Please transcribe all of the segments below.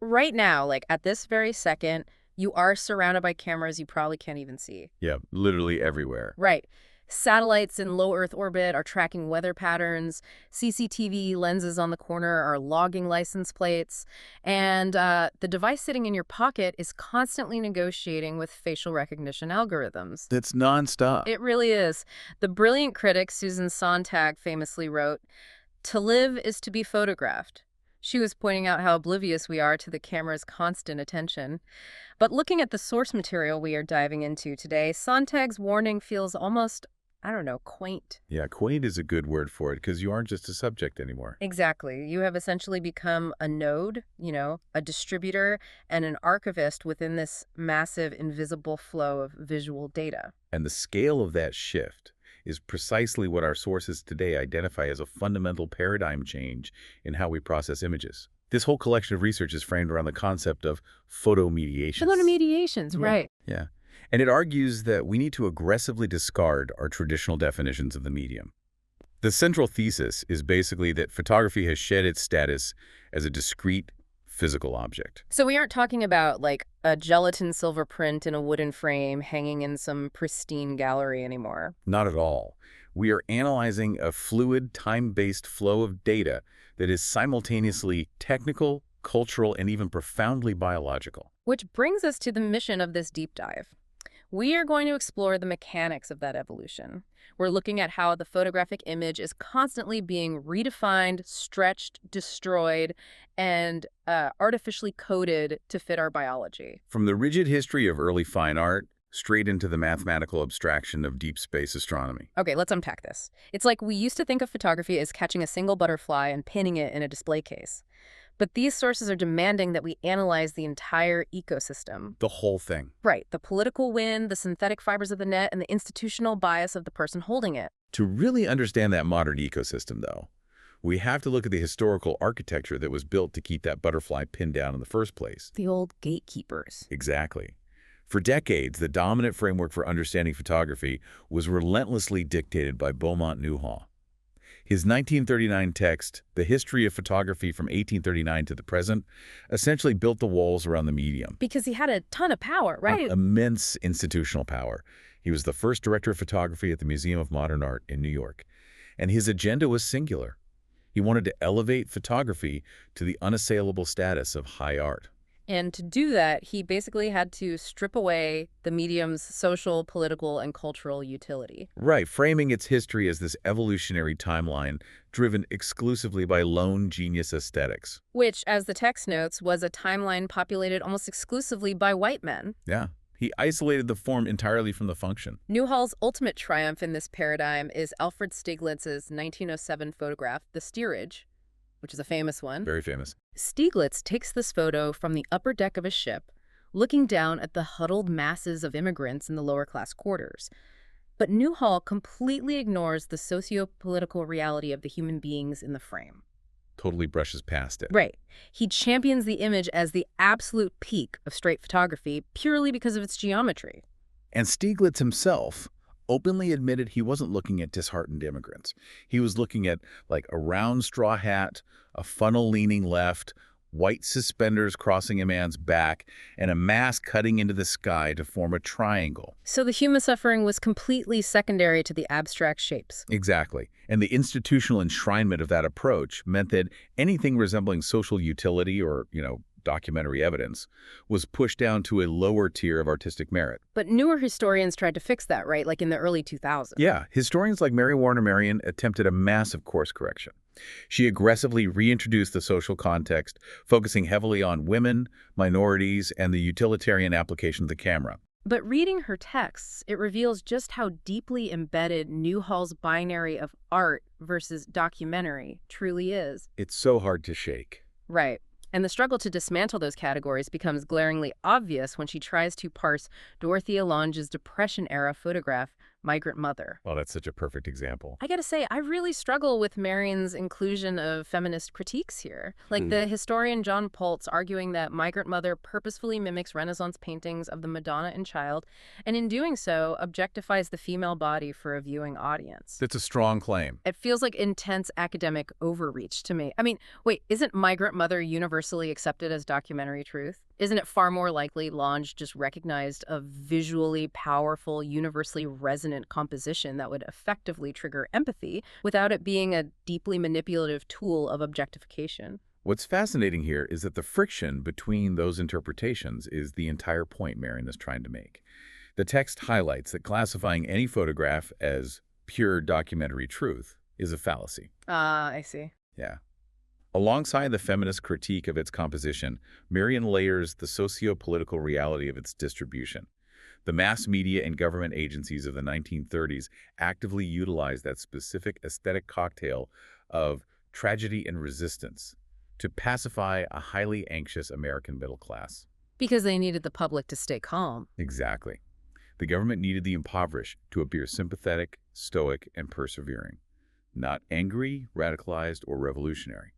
right now, like at this very second, you are surrounded by cameras you probably can't even see. Yeah, literally everywhere. Right. Satellites in low Earth orbit are tracking weather patterns. CCTV lenses on the corner are logging license plates. And the device sitting in your pocket is constantly negotiating with facial recognition algorithms. That's nonstop. It really is. The brilliant critic Susan Sontag famously wrote, "To live is to be photographed." She was pointing out how oblivious we are to the camera's constant attention. But looking at the source material we are diving into today, Sontag's warning feels almost, I don't know, quaint. Yeah, quaint is a good word for it because you aren't just a subject anymore. Exactly. You have essentially become a node, a distributor and an archivist within this massive invisible flow of visual data. And the scale of that shift is precisely what our sources today identify as a fundamental paradigm change in how we process images. This whole collection of research is framed around the concept of photomediations. Photomediations, Yeah. right. Yeah. And it argues that we need to aggressively discard our traditional definitions of the medium. The central thesis is basically that photography has shed its status as a discrete physical object. So we aren't talking about like a gelatin silver print in a wooden frame hanging in some pristine gallery anymore. Not at all. We are analyzing a fluid, time-based flow of data that is simultaneously technical, cultural, and even profoundly biological. Which brings us to the mission of this deep dive. We are going to explore the mechanics of that evolution. We're looking at how the photographic image is constantly being redefined, stretched, destroyed, and artificially coded to fit our biology. From the rigid history of early fine art straight into the mathematical abstraction of deep space astronomy. Okay, let's unpack this. It's like we used to think of photography as catching a single butterfly and pinning it in a display case. But these sources are demanding that we analyze the entire ecosystem. The whole thing. Right, the political wind, the synthetic fibers of the net, and the institutional bias of the person holding it. To really understand that modern ecosystem, though, we have to look at the historical architecture that was built to keep that butterfly pinned down in the first place. The old gatekeepers. Exactly. For decades, the dominant framework for understanding photography was relentlessly dictated by Beaumont Newhall. His 1939 text, The History of Photography from 1839 to the Present, essentially built the walls around the medium. Because he had a ton of power, right? Immense institutional power. He was the first director of photography at the Museum of Modern Art in New York. And his agenda was singular. He wanted to elevate photography to the unassailable status of high art. And to do that, he basically had to strip away the medium's social, political, and cultural utility. Right, framing its history as this evolutionary timeline driven exclusively by lone genius aesthetics. Which, as the text notes, was a timeline populated almost exclusively by white men. Yeah, he isolated the form entirely from the function. Newhall's ultimate triumph in this paradigm is Alfred Stieglitz's 1907 photograph, The Steerage, which is a famous one. Very famous. Stieglitz takes this photo from the upper deck of a ship, looking down at the huddled masses of immigrants in the lower-class quarters. But Newhall completely ignores the socio-political reality of the human beings in the frame. Totally brushes past it. Right. He champions the image as the absolute peak of straight photography purely because of its geometry. And Stieglitz himself openly admitted he wasn't looking at disheartened immigrants. He was looking at like a round straw hat, a funnel leaning left, white suspenders crossing a man's back, and a mask cutting into the sky to form a triangle. So the human suffering was completely secondary to the abstract shapes. Exactly. And the institutional enshrinement of that approach meant that anything resembling social utility or, documentary evidence was pushed down to a lower tier of artistic merit. But newer historians tried to fix that, right? Like in the early 2000s. Yeah, historians like Mary Warner Marion attempted a massive course correction. She aggressively reintroduced the social context, focusing heavily on women, minorities, and the utilitarian application of the camera. But reading her texts, it reveals just how deeply embedded Newhall's binary of art versus documentary truly is. It's so hard to shake. Right. And the struggle to dismantle those categories becomes glaringly obvious when she tries to parse Dorothea Lange's Depression-era photograph, migrant mother. Well, that's such a perfect example. I gotta say, I really struggle with Marion's inclusion of feminist critiques here. Like the historian John Poltz arguing that Migrant Mother purposefully mimics Renaissance paintings of the Madonna and Child, and in doing so, objectifies the female body for a viewing audience. That's a strong claim. It feels like intense academic overreach to me. I mean, wait, isn't Migrant Mother universally accepted as documentary truth? Isn't it far more likely Lange just recognized a visually powerful, universally resonant composition that would effectively trigger empathy without it being a deeply manipulative tool of objectification? What's fascinating here is that the friction between those interpretations is the entire point Marion is trying to make. The text highlights that classifying any photograph as pure documentary truth is a fallacy. Ah, I see. Yeah. Alongside the feminist critique of its composition, Marion layers the socio-political reality of its distribution. The mass media and government agencies of the 1930s actively utilized that specific aesthetic cocktail of tragedy and resistance to pacify a highly anxious American middle class. Because they needed the public to stay calm. Exactly. The government needed the impoverished to appear sympathetic, stoic, and persevering, not angry, radicalized, or revolutionary.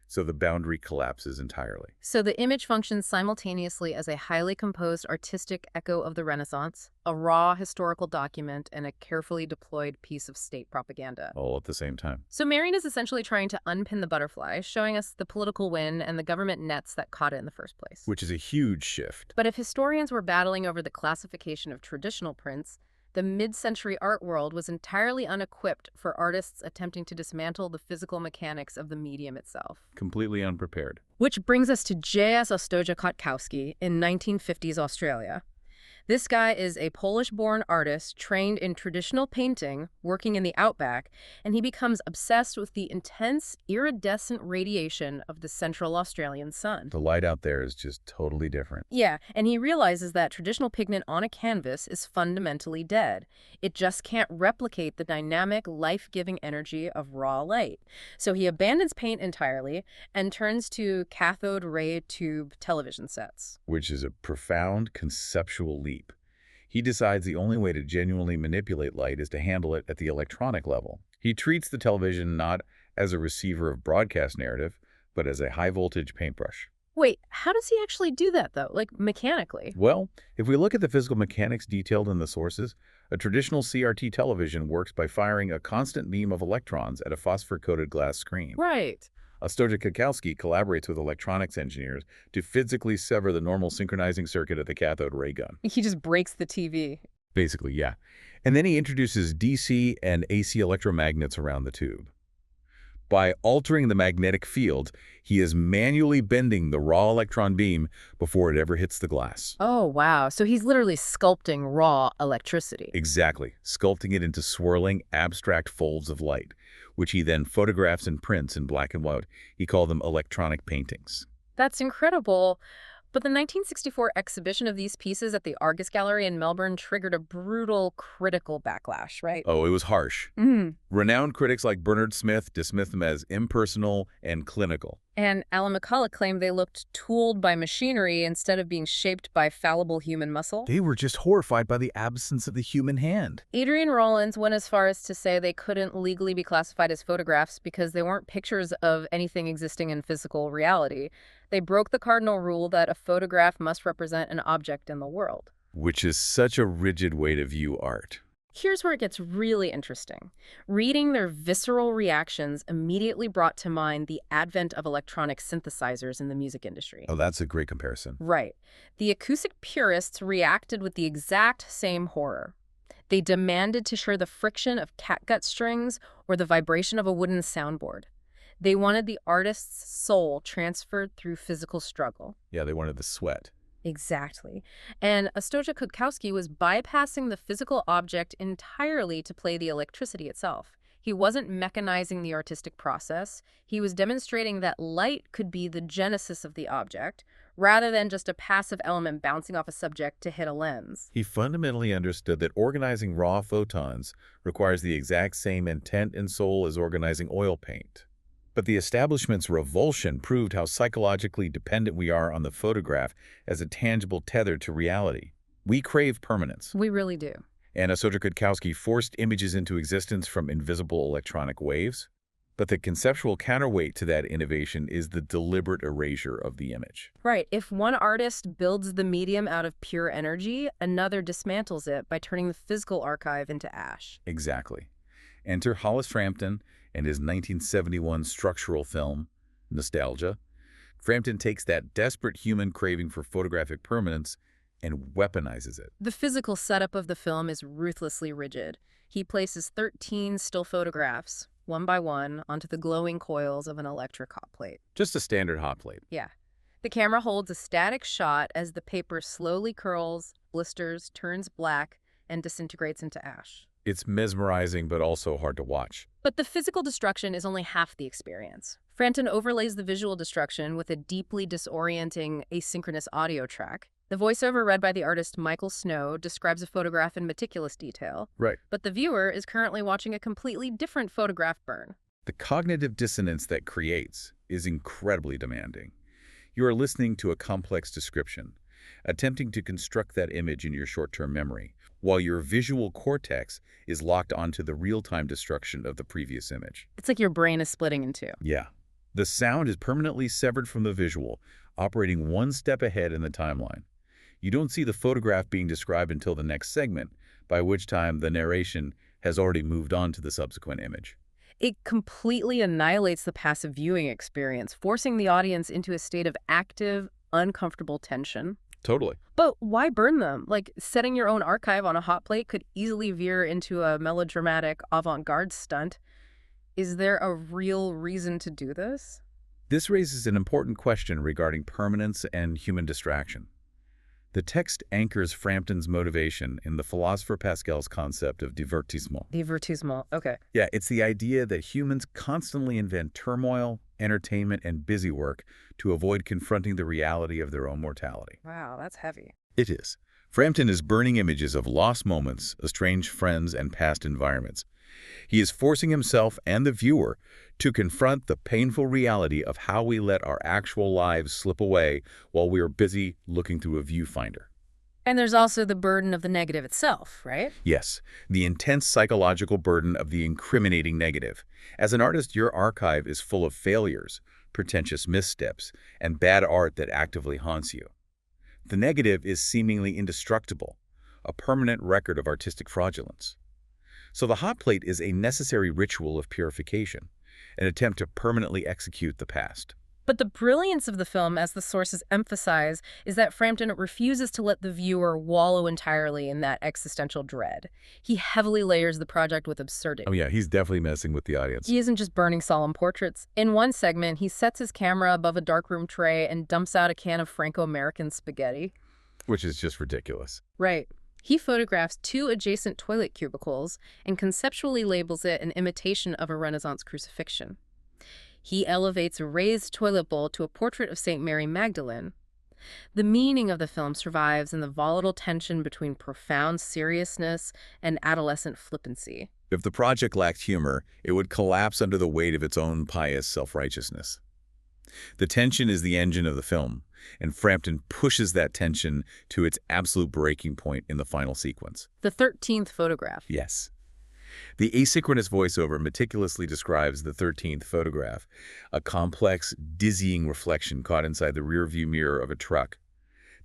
So the boundary collapses entirely. So the image functions simultaneously as a highly composed artistic echo of the Renaissance, a raw historical document, and a carefully deployed piece of state propaganda. All at the same time. So Marion is essentially trying to unpin the butterfly, showing us the political wind and the government nets that caught it in the first place. Which is a huge shift. But if historians were battling over the classification of traditional prints, the mid-century art world was entirely unequipped for artists attempting to dismantle the physical mechanics of the medium itself. Completely unprepared. Which brings us to J.S. Ostoja-Kotkowski in 1950s Australia. This guy is a Polish-born artist trained in traditional painting, working in the outback, and he becomes obsessed with the intense, iridescent radiation of the central Australian sun. The light out there is just totally different. Yeah, and he realizes that traditional pigment on a canvas is fundamentally dead. It just can't replicate the dynamic, life-giving energy of raw light. So he abandons paint entirely and turns to cathode ray tube television sets. Which is a profound conceptual leap. He decides the only way to genuinely manipulate light is to handle it at the electronic level. He treats the television not as a receiver of broadcast narrative, but as a high-voltage paintbrush. Wait, how does he actually do that, though? Like, mechanically? Well, if we look at the physical mechanics detailed in the sources, a traditional CRT television works by firing a constant beam of electrons at a phosphor-coated glass screen. Right. Ostoja-Kotkowski collaborates with electronics engineers to physically sever the normal synchronizing circuit of the cathode ray gun. He just breaks the TV. Basically, yeah. And then he introduces DC and AC electromagnets around the tube. By altering the magnetic field, he is manually bending the raw electron beam before it ever hits the glass. Oh, wow. So he's literally sculpting raw electricity. Exactly, sculpting it into swirling, abstract folds of light, which he then photographs and prints in black and white. He called them electronic paintings. That's incredible. But the 1964 exhibition of these pieces at the Argus Gallery in Melbourne triggered a brutal critical backlash, right? Oh, it was harsh. Renowned critics like Bernard Smith dismissed them as impersonal and clinical. And Alan McCulloch claimed they looked tooled by machinery instead of being shaped by fallible human muscle. They were just horrified by the absence of the human hand. Adrian Rollins went as far as to say they couldn't legally be classified as photographs because they weren't pictures of anything existing in physical reality. They broke the cardinal rule that a photograph must represent an object in the world. Which is such a rigid way to view art. Here's where it gets really interesting. Reading their visceral reactions immediately brought to mind the advent of electronic synthesizers in the music industry. Oh, that's a great comparison. Right. The acoustic purists reacted with the exact same horror. They demanded to share the friction of catgut strings or the vibration of a wooden soundboard. They wanted the artist's soul transferred through physical struggle. Yeah, they wanted the sweat. Exactly. And Ostoja-Kotkowski was bypassing the physical object entirely to play the electricity itself. He wasn't mechanizing the artistic process. He was demonstrating that light could be the genesis of the object, rather than just a passive element bouncing off a subject to hit a lens. He fundamentally understood that organizing raw photons requires the exact same intent and soul as organizing oil paint. But the establishment's revulsion proved how psychologically dependent we are on the photograph as a tangible tether to reality. We crave permanence. We really do. And Kwiatkowski forced images into existence from invisible electronic waves. But the conceptual counterweight to that innovation is the deliberate erasure of the image. Right. If one artist builds the medium out of pure energy, another dismantles it by turning the physical archive into ash. Exactly. Enter Hollis Frampton and his 1971 structural film, Nostalgia. Frampton takes that desperate human craving for photographic permanence and weaponizes it. The physical setup of the film is ruthlessly rigid. He places 13 still photographs, one by one, onto the glowing coils of an electric hot plate. Just a standard hot plate. Yeah. The camera holds a static shot as the paper slowly curls, blisters, turns black, and disintegrates into ash. It's mesmerizing, but also hard to watch. But the physical destruction is only half the experience. Frampton overlays the visual destruction with a deeply disorienting asynchronous audio track. The voiceover read by the artist Michael Snow describes a photograph in meticulous detail. Right. But the viewer is currently watching a completely different photograph burn. The cognitive dissonance that creates is incredibly demanding. You are listening to a complex description, attempting to construct that image in your short-term memory, while your visual cortex is locked onto the real-time destruction of the previous image. It's like your brain is splitting in two. Yeah. The sound is permanently severed from the visual, operating one step ahead in the timeline. You don't see the photograph being described until the next segment, by which time the narration has already moved on to the subsequent image. It completely annihilates the passive viewing experience, forcing the audience into a state of active, uncomfortable tension. Totally. But why burn them? Like, setting your own archive on a hot plate could easily veer into a melodramatic avant-garde stunt. Is there a real reason to do this? This raises an important question regarding permanence and human distraction. The text anchors Frampton's motivation in the philosopher Pascal's concept of divertissement. Divertissement, okay. Yeah, it's the idea that humans constantly invent turmoil, entertainment, and busy work to avoid confronting the reality of their own mortality. Wow, that's heavy. It is. Frampton is burning images of lost moments, estranged friends, and past environments. He is forcing himself and the viewer to confront the painful reality of how we let our actual lives slip away while we are busy looking through a viewfinder. And there's also the burden of the negative itself, right? Yes, the intense psychological burden of the incriminating negative. As an artist, your archive is full of failures, pretentious missteps, and bad art that actively haunts you. The negative is seemingly indestructible, a permanent record of artistic fraudulence. So the hot plate is a necessary ritual of purification, an attempt to permanently execute the past. But the brilliance of the film, as the sources emphasize, is that Frampton refuses to let the viewer wallow entirely in that existential dread. He heavily layers the project with absurdity. Oh yeah, he's definitely messing with the audience. He isn't just burning solemn portraits. In one segment, he sets his camera above a darkroom tray and dumps out a can of Franco-American spaghetti. Which is just ridiculous. Right. He photographs two adjacent toilet cubicles and conceptually labels it an imitation of a Renaissance crucifixion. He elevates a raised toilet bowl to a portrait of St. Mary Magdalene. The meaning of the film survives in the volatile tension between profound seriousness and adolescent flippancy. If the project lacked humor, it would collapse under the weight of its own pious self-righteousness. The tension is the engine of the film, and Frampton pushes that tension to its absolute breaking point in the final sequence. The 13th photograph. Yes. The asynchronous voiceover meticulously describes the 13th photograph, a complex, dizzying reflection caught inside the rearview mirror of a truck.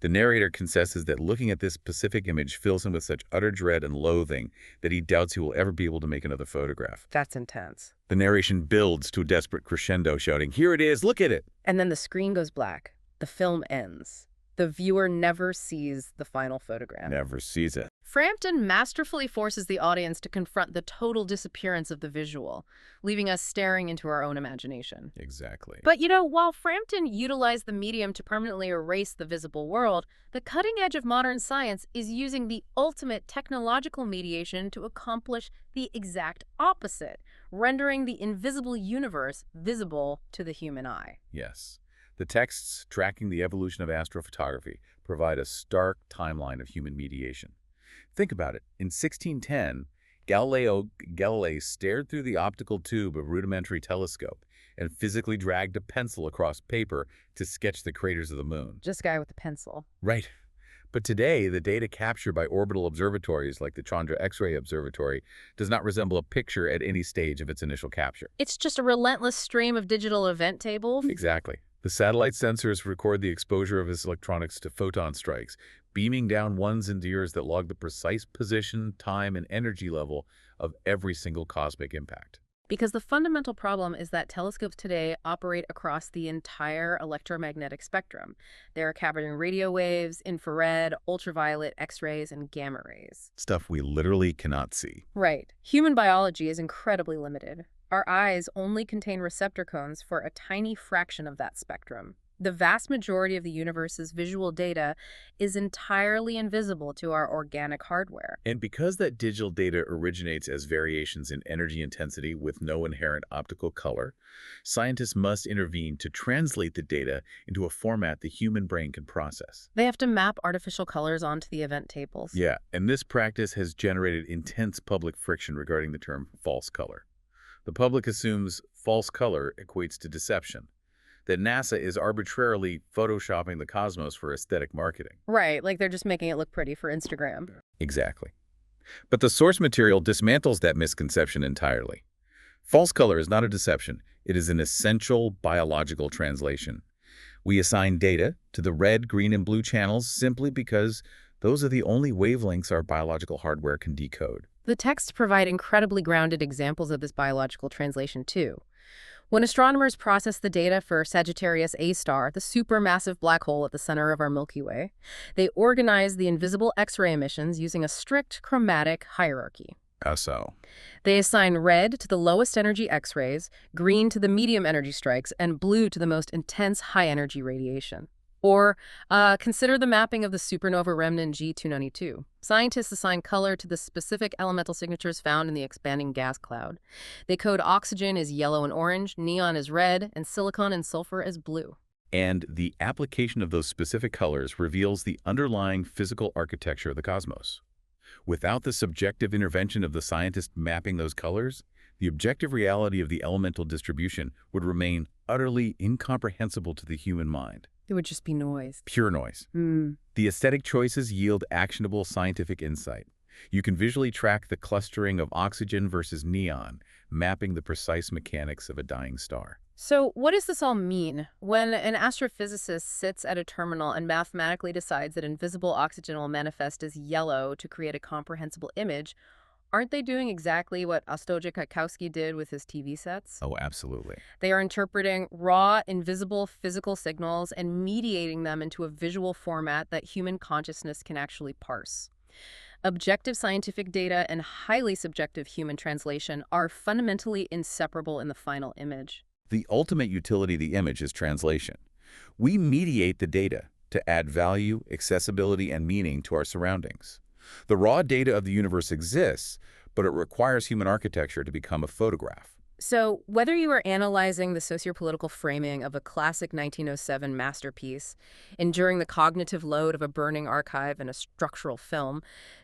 The narrator confesses that looking at this specific image fills him with such utter dread and loathing that he doubts he will ever be able to make another photograph. That's intense. The narration builds to a desperate crescendo, shouting, "Here it is, look at it!" And then the screen goes black. The film ends. The viewer never sees the final photograph. Never sees it. Frampton masterfully forces the audience to confront the total disappearance of the visual, leaving us staring into our own imagination. Exactly. But, while Frampton utilized the medium to permanently erase the visible world, the cutting edge of modern science is using the ultimate technological mediation to accomplish the exact opposite, rendering the invisible universe visible to the human eye. Yes. The texts tracking the evolution of astrophotography provide a stark timeline of human mediation. Think about it. In 1610, Galilei stared through the optical tube of a rudimentary telescope and physically dragged a pencil across paper to sketch the craters of the moon. Just a guy with a pencil. Right. But today, the data captured by orbital observatories like the Chandra X-ray Observatory does not resemble a picture at any stage of its initial capture. It's just a relentless stream of digital event tables. Exactly. The satellite sensors record the exposure of its electronics to photon strikes, beaming down ones and zeros that log the precise position, time, and energy level of every single cosmic impact. Because the fundamental problem is that telescopes today operate across the entire electromagnetic spectrum. They're capturing radio waves, infrared, ultraviolet, X-rays, and gamma rays. Stuff we literally cannot see. Right. Human biology is incredibly limited. Our eyes only contain receptor cones for a tiny fraction of that spectrum. The vast majority of the universe's visual data is entirely invisible to our organic hardware. And because that digital data originates as variations in energy intensity with no inherent optical color, scientists must intervene to translate the data into a format the human brain can process. They have to map artificial colors onto the event tables. Yeah, and this practice has generated intense public friction regarding the term false color. The public assumes false color equates to deception, that NASA is arbitrarily photoshopping the cosmos for aesthetic marketing. Right, like they're just making it look pretty for Instagram. Exactly. But the source material dismantles that misconception entirely. False color is not a deception. It is an essential biological translation. We assign data to the red, green, and blue channels simply because those are the only wavelengths our biological hardware can decode. The texts provide incredibly grounded examples of this biological translation, too. When astronomers process the data for Sagittarius A star, the supermassive black hole at the center of our Milky Way, they organize the invisible X-ray emissions using a strict chromatic hierarchy. How so? They assign red to the lowest energy X-rays, green to the medium energy strikes, and blue to the most intense high-energy radiation. Or consider the mapping of the supernova remnant G292. Scientists assign color to the specific elemental signatures found in the expanding gas cloud. They code oxygen as yellow and orange, neon as red, and silicon and sulfur as blue. And the application of those specific colors reveals the underlying physical architecture of the cosmos. Without the subjective intervention of the scientist mapping those colors, the objective reality of the elemental distribution would remain utterly incomprehensible to the human mind. It would just be noise. Pure noise. The aesthetic choices yield actionable scientific insight. You can visually track the clustering of oxygen versus neon, mapping the precise mechanics of a dying star. So what does this all mean? When an astrophysicist sits at a terminal and mathematically decides that invisible oxygen will manifest as yellow to create a comprehensible image, aren't they doing exactly what Kwiatkowski did with his TV sets? Oh, absolutely. They are interpreting raw, invisible physical signals and mediating them into a visual format that human consciousness can actually parse. Objective scientific data and highly subjective human translation are fundamentally inseparable in the final image. The ultimate utility of the image is translation. We mediate the data to add value, accessibility, and meaning to our surroundings. The raw data of the universe exists, but it requires human architecture to become a photograph. So whether you are analyzing the sociopolitical framing of a classic 1907 masterpiece, enduring the cognitive load of a burning archive in a structural film,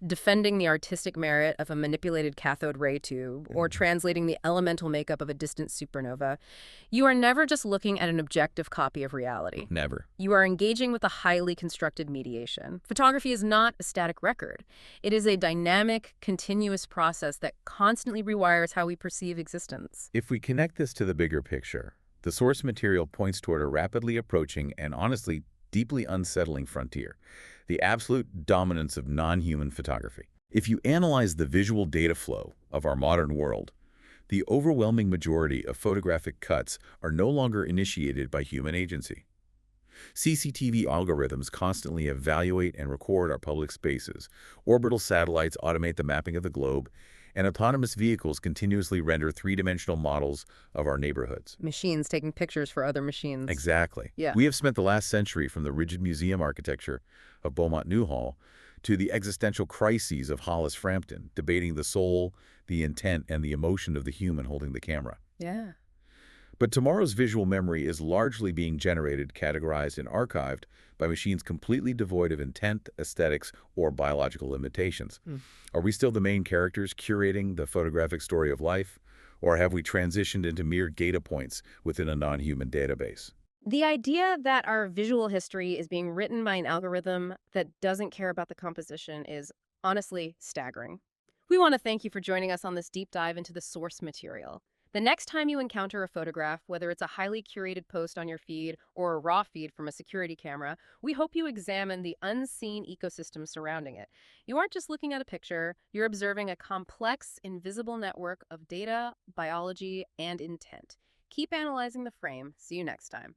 defending the artistic merit of a manipulated cathode ray tube, or translating the elemental makeup of a distant supernova, you are never just looking at an objective copy of reality. Never. You are engaging with a highly constructed mediation. Photography is not a static record. It is a dynamic, continuous process that constantly rewires how we perceive existence. If we connect this to the bigger picture, the source material points toward a rapidly approaching and honestly deeply unsettling frontier, the absolute dominance of non-human photography. If you analyze the visual data flow of our modern world, the overwhelming majority of photographic cuts are no longer initiated by human agency. CCTV algorithms constantly evaluate and record our public spaces, orbital satellites automate the mapping of the globe, and autonomous vehicles continuously render three-dimensional models of our neighborhoods. Machines taking pictures for other machines. Exactly. Yeah. We have spent the last century from the rigid museum architecture of Beaumont Newhall to the existential crises of Hollis Frampton, debating the soul, the intent, and the emotion of the human holding the camera. Yeah. But tomorrow's visual memory is largely being generated, categorized, and archived by machines completely devoid of intent, aesthetics, or biological limitations. Are we still the main characters curating the photographic story of life, or have we transitioned into mere data points within a non-human database? The idea that our visual history is being written by an algorithm that doesn't care about the composition is honestly staggering. We want to thank you for joining us on this deep dive into the source material. The next time you encounter a photograph, whether it's a highly curated post on your feed or a raw feed from a security camera, we hope you examine the unseen ecosystem surrounding it. You aren't just looking at a picture, you're observing a complex, invisible network of data, biology, and intent. Keep analyzing the frame. See you next time.